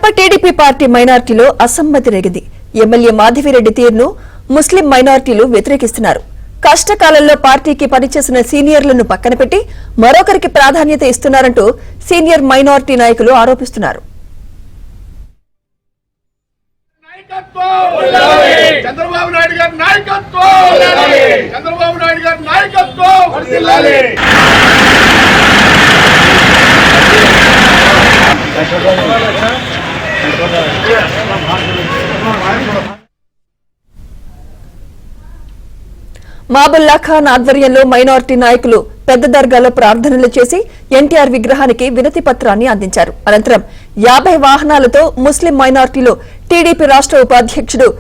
Kadapa TDP party మైనార్టీలో అసమ్మతి రేగింది. MLA Madhavi Reddy తీరును ముస్లిం మైనార్టీలు వ్యతిరేకిస్తున్నారు. కష్టకాలంలో పార్టీకి పనిచేసిన సీనియర్లను పక్కన పెట్టి మరొకరికి ప్రాధాన్యత ఇస్తున్నారంటూ సీనియర్ మైనార్టీ నాయకులు ఆరోపిస్తున్నారు. చంద్రబాబు నాయుడు గారి నాయకత్వం, చంద్రబాబు నాయుడు గారి నాయకత్వం. మాబుల్లా ఖాన్ ఆధ్వర్యంలో మైనార్టీ నాయకులు పెద్ద దర్గాలో ప్రార్థనలు చేసి ఎన్టీఆర్ విగ్రహానికి వినతి పత్రాన్ని అందించారు. అనంతరం 50 వాహనాలతో ముస్లిం మైనార్టీలు టీడీపీ రాష్ట్ర ఉపాధ్యక్షుడు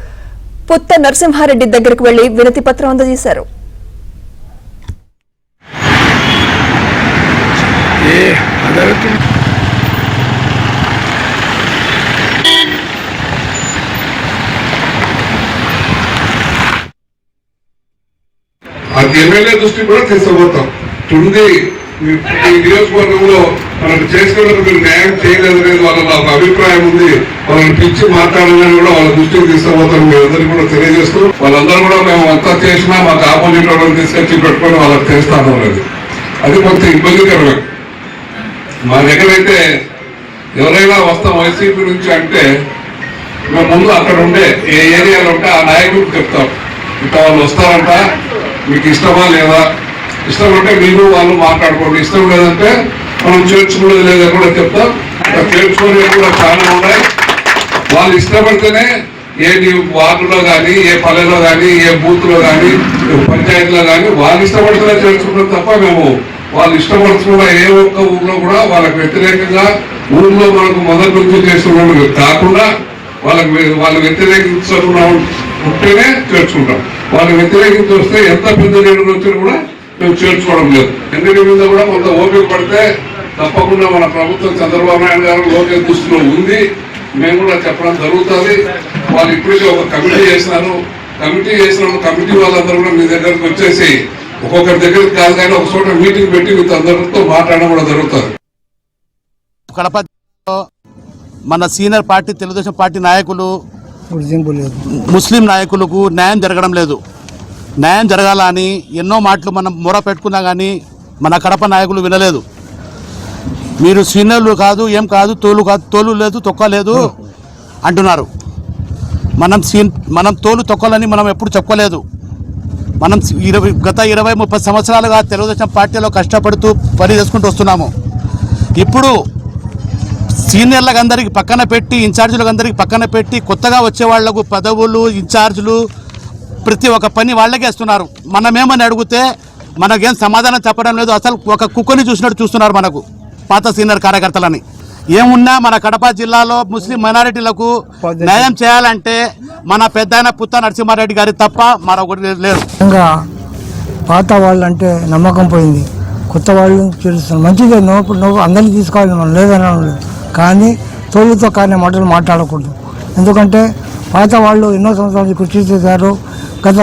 పుత్త నరసింహారెడ్డి దగ్గరకు వెళ్లి వినతి పత్రం అందజేశారు. అది ఎమ్మెల్యే దృష్టికి కూడా తీసుకుపోతాం. తుంది ఈ నియోజకవర్గంలో మనకు చేసినందుకు మీరు న్యాయం చేయలేదు అనేది వాళ్ళ ఒక అభిప్రాయం ఉంది. వాళ్ళని పిలిచి మాట్లాడాలని కూడా వాళ్ళ దృష్టికి తీసుకుపోతాం. మీరందరికీ కూడా తెలియజేస్తూ వాళ్ళందరూ కూడా మేము అంతా చేసినా మాకు ఆపోజిట్ వాళ్ళని తీసుకొచ్చి పెట్టుకొని వాళ్ళకి చేస్తాను అనేది అది కొంత ఇబ్బందికరమే. మా దగ్గర అయితే ఎవరైనా వస్తాం వైసీపీ నుంచి అంటే మేము ముందు అక్కడ ఉండే ఏ ఏరియాలో ఉంటే ఆ నాయకుడికి చెప్తాం, ఇట్లా వాళ్ళు వస్తారంట, మీకు ఇష్టమా లేదా, ఇష్టం అంటే మీరు వాళ్ళు మాట్లాడుకోండి, ఇష్టం లేదంటే మనం చేర్చుకునేది లేదా కూడా చెప్తాం. చేర్చుకునేవి కూడా చాలా ఉన్నాయి. వాళ్ళు ఇష్టపడితేనే ఏ వార్డులో కానీ, ఏ పల్లెలో కానీ, ఏ బూత్లో కానీ, పంచాయతీలో కానీ వాళ్ళు ఇష్టపడితేనే చేర్చుకుంటాం తప్ప మేము వాళ్ళు ఇష్టపడుతున్న ఏ ఒక్క ఊర్లో కూడా వాళ్ళకి వ్యతిరేకంగా ఊర్లో మనకు మొదటి నుంచి చేస్తున్న కాకుండా వాళ్ళు వ్యతిరేకించకుండా ఉంటేనే చేర్చుకుంటాం. వాళ్ళు వ్యతిరేకించి వస్తే ఎంత పెద్ద లీడర్ వచ్చినా కూడా మేము చేర్చుకోవడం లేదు. ఎన్నిటి మీద కూడా కొంత ఓపిక పడితే తప్పకుండా మన ప్రభుత్వం చంద్రబాబు నాయుడు గారు లోకేష్ దృష్టిలో ఉంది. మేము కూడా చెప్పడం జరుగుతుంది. వాళ్ళు ఇప్పటికే ఒక కమిటీ చేసినారు. కమిటీ వాళ్ళందరూ కూడా మీ దగ్గరకు వచ్చేసి ఒక్కొక్కరి దగ్గరికి కాదు కానీ ఒక చోట మీటింగ్ పెట్టి మీతో అందరితో మాట్లాడడం కూడా జరుగుతుంది. కడప మన సీనియర్ పార్టీ తెలుగుదేశం పార్టీ నాయకులు ముస్లిం నాయకులకు న్యాయం జరగడం లేదు. న్యాయం జరగాలని ఎన్నో మాటలు మనం మొర పెట్టుకున్నా కానీ మన కడప నాయకులు వినలేదు. మీరు సీనియర్లు కాదు, ఏం కాదు, తోలు లేదు, తొక్క లేదు అంటున్నారు. మనం తోలు తొక్కలని మనం ఎప్పుడు చెప్పలేదు. మనం గత 20-30 సంవత్సరాలుగా తెలుగుదేశం పార్టీలో కష్టపడుతూ పని చేసుకుంటూ వస్తున్నాము. ఇప్పుడు సీనియర్లకు అందరికి పక్కన పెట్టి, ఇన్ఛార్జీలకు అందరికి పక్కన పెట్టి కొత్తగా వచ్చే వాళ్లకు పదవులు, ఇన్ఛార్జీలు, ప్రతి ఒక్క పని వాళ్ళకే ఇస్తున్నారు. మనమేమని అడిగితే మనకేం సమాధానం చెప్పడం లేదు. అసలు ఒక కుక్కని చూసినట్టు చూస్తున్నారు మనకు పాత సీనియర్ కార్యకర్తలని. ఏమున్నా మన కడప జిల్లాలో ముస్లిం మైనారిటీలకు న్యాయం చేయాలంటే మన పెద్దాయన పుత్త నరసింహారెడ్డి గారి తప్ప మరొకటి లేదు. పాత వాళ్ళు అంటే నమ్మకం పోయింది, కొత్త వాళ్ళు చేస్తున్నారు. మంచిదే, నువ్వు అందరినీ తీసుకోవాలి, మనం లేదనడం లేదు. కానీ తోలుతో కానీ మాటలు మాట్లాడకూడదు. ఎందుకంటే పాత వాళ్ళు ఎన్నో సంవత్సరాలు కృషి చేశారు. గత